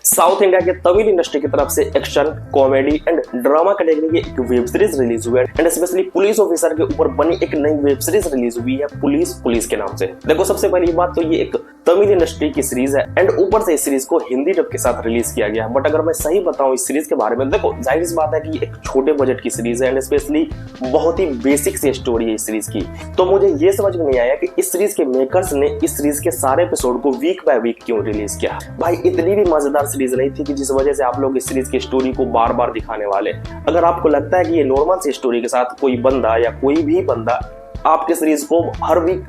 South India के Tamil industry की तरफ से action, comedy and drama category की एक वेब सीरीज रिलीज हुई है एंड स्पेशली पुलिस ऑफिसर के ऊपर बनी एक नई वेब सीरीज रिलीज हुई है पुलिस के नाम से। देखो, सबसे पहली बात तो ये एक तमिल इंडस्ट्री की सीरीज है एंड ऊपर से इस सीरीज को हिंदी डब के साथ रिलीज किया गया। बट अगर मैं सही बताऊं इस सीरीज के बारे में, देखो जाहिर सी बात है कि एक छोटे बजट की सीरीज है एंड स्पेशली बहुत ही बेसिक सी स्टोरी है इस सीरीज की। तो मुझे ये समझ में नहीं आया कि इस सीरीज के मेकर्स ने इस सीरीज के सारे एपिसोड को वीक बाय वीक क्यों रिलीज किया। भाई इतनी भी मजेदार सीरीज नहीं थी कि जिस वजह से आप लोग इस सीरीज की स्टोरी को बार बार दिखाने वाले। अगर आपको लगता है कि ये नॉर्मल सी स्टोरी के साथ कोई बंदा या कोई भी बंदा आपके सीरीज को हर वीक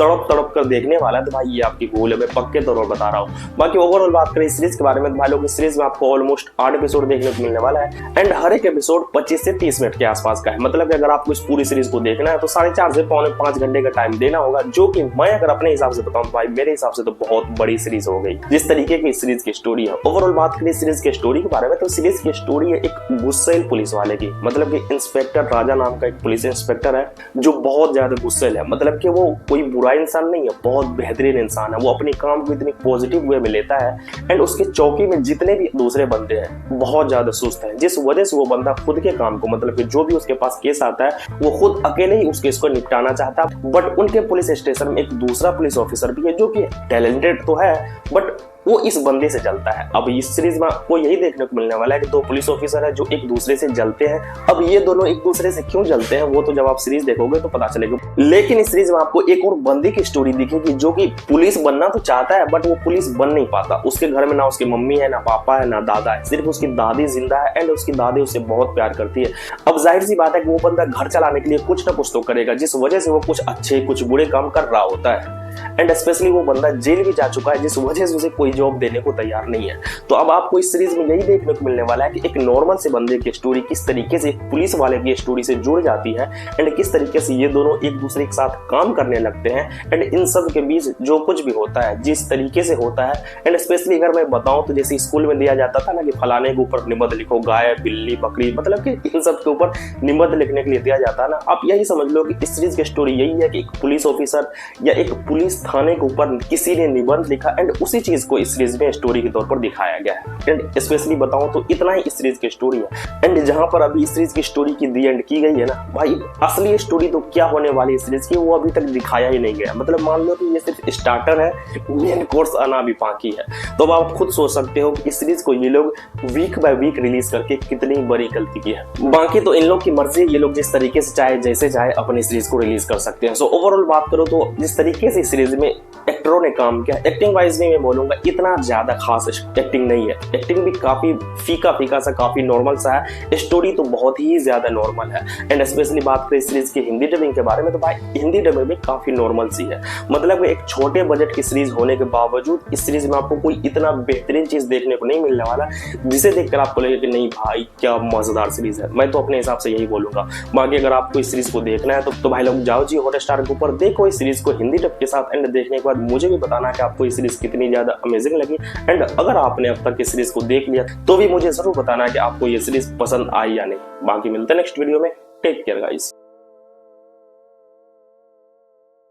तड़प कर देखने वाला है, तो भाई ये आपकी भूल है, मैं पक्के तौर पर बता रहा हूँ। बाकी ओवरऑल बात करें इस सीरीज के बारे में, तो भाई लोग इस सीरीज में आपको ऑलमोस्ट 8 एपिसोड देखने को मिलने वाला है एंड हर एक एपिसोड 25 से 30 मिनट के आसपास का है। मतलब कि अगर आपको इस पूरी सीरीज को देखना है तो 4.5 से 5 घंटे का टाइम देना होगा, जो कि मैं अगर अपने हिसाब से बताऊं भाई मेरे हिसाब से तो बहुत बड़ी सीरीज हो गई जिस तरीके की सीरीज की स्टोरी है। ओवरऑल बात करें सीरीज की स्टोरी के बारे में, तो सीरीज की स्टोरी है एक गुस्सैल पुलिस वाले की। मतलब कि इंस्पेक्टर राजा नाम का एक पुलिस इंस्पेक्टर है जो बहुत ज्यादा गुस्सैल है। मतलब कि वो कोई बुरा इंसान नहीं है, बहुत बेहतरीन इंसान है। वो अपने काम को इतनी पॉजिटिव वे में लेता है एंड उसके चौकी में जितने भी दूसरे बंदे हैं बहुत ज्यादा सुस्त हैं, जिस वजह से वो बंदा खुद के काम को, मतलब कि जो भी उसके पास केस आता है वो खुद अकेले ही उस केस को निपटाना चाहता है। बट उनके पुलिस स्टेशन में एक दूसरा पुलिस ऑफिसर भी है जो कि टैलेंटेड तो है बट वो इस बंदे से जलता है। अब इस सीरीज में आपको यही देखने को मिलने वाला है कि 2 पुलिस ऑफिसर है जो एक दूसरे से जलते हैं। अब ये दोनों एक दूसरे से क्यों जलते हैं वो तो जब आप सीरीज देखोगे तो पता चलेगा। लेकिन इस सीरीज में आपको एक और बंदे की स्टोरी दिखेगी जो कि पुलिस बनना तो चाहता है बट वो पुलिस बन नहीं पाता। उसके घर में ना उसकी मम्मी है, ना पापा है, ना दादा है, सिर्फ उसकी दादी जिंदा है एंड उसकी दादी उसे बहुत प्यार करती है। अब जाहिर सी बात है कि वो बंदा घर चलाने के लिए कुछ ना कुछ तो करेगा, जिस वजह से वो कुछ अच्छे कुछ बुरे काम कर रहा होता है एंड स्पेशली वो बंदा जेल भी जा चुका है, जिस वजह से उसे कोई जॉब देने को तैयार नहीं है। तो अब आपको इस सीरीज में यही देखने को मिलने वाला है कि एक नॉर्मल से बंदे की स्टोरी किस तरीके से एक पुलिस वाले की स्टोरी से जुड़ जाती है एंड किस तरीके से ये दोनों एक दूसरे के साथ काम करने लगते हैं एंड इन सब के बीच जो कुछ भी होता है जिस तरीके से होता है। एंड स्पेशली अगर मैं बताऊं तो जैसे स्कूल में दिया जाता था ना कि फलाने के ऊपर निबंध लिखो, गाय, बिल्ली, बकरी, मतलब कि इन सब के ऊपर निबंध लिखने के लिए दिया जाता है ना। आप यही समझ लो कि इस सीरीज की स्टोरी यही है कि एक पुलिस ऑफिसर या एक पुलिस थाने के ऊपर किसी ने निबंध लिखा एंड उसी चीज को इस सीरीज में स्टोरी के तौर पर दिखाया गया है। एंड स्पेशली बताऊं तो इतना ही इस सीरीज की स्टोरी है एंड जहां पर अभी इस सीरीज की स्टोरी की दी एंड की गई है ना भाई, असली स्टोरी तो क्या होने वाली है इस सीरीज की वो अभी तक दिखाया ही नहीं गया। मतलब मान लो कि ये सिर्फ स्टार्टर है, मेन कोर्स आना भी बाकी है। तो अब आप खुद सोच सकते हो कि इस सीरीज को ये लोग वीक बाय वीक रिलीज करके कितनी बड़ी गलती की है। बाकी तो इन लोग की मर्जी, ये लोग जिस तरीके से चाहे जैसे चाहे अपनी सीरीज को रिलीज कर सकते हैं। सो ओवरऑल बात करो तो जिस तरीके से सीरीज में एक्टरों ने काम किया, एक्टिंग वाइज भी मैं बोलूंगा इतना ज्यादा खास एक्टिंग नहीं है। एक्टिंग भी काफी फीका सा, काफी नॉर्मल सा है। स्टोरी तो बहुत ही ज्यादा नॉर्मल है एंड स्पेशली बात करें सीरीज की हिंदी डबिंग के बारे में, तो भाई हिंदी डबिंग भी काफी नॉर्मल सी है। मतलब एक छोटे बजट की सीरीज होने के बावजूद इस सीरीज में आपको कोई इतना बेहतरीन चीज देखने को नहीं मिलने वाला जिसे देखकर आपको लगे कि नहीं भाई क्या मजेदार सीरीज है। मैं तो अपने हिसाब से यही बोलूंगा। बाकी अगर आपको इस सीरीज को देखना है तो भाई लोग जाओ जी हॉटस्टार के ऊपर देखो इस सीरीज को हिंदी डब के साथ एंड देखने के बाद मुझे भी बताना है कि आपको ये सीरीज कितनी ज्यादा अमेजिंग लगी एंड अगर आपने अब तक इस सीरीज को देख लिया तो भी मुझे जरूर बताना है कि आपको ये सीरीज पसंद आई या नहीं। बाकी मिलते हैं नेक्स्ट वीडियो में। Take care guys.